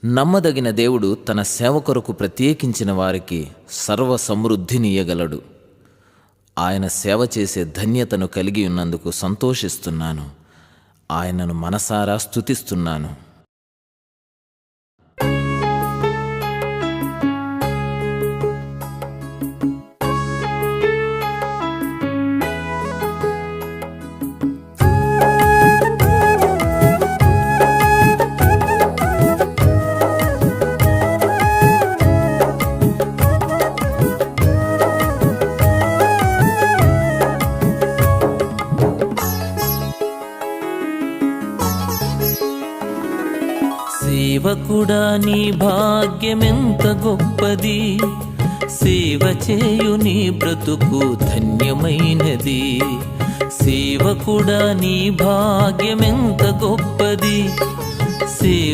నమ్మదగిన దేవుడు తన సేవ కొరకు ప్రత్యేకించిన వారికి సర్వ సమృద్ధినియ్యగలడు. ఆయన సేవ చేసే ధన్యతను కలిగి ఉన్నందుకు సంతోషిస్తున్నాను. ఆయనను మనసారా స్తుతిస్తున్నాను. సేవకుడా, నీ భాగ్యమెంత గొప్పది. సేవ చేయు నీ బ్రతుకు ధన్యమైనది. సేవకుడా, నీ భాగ్యమెంత గొప్పది.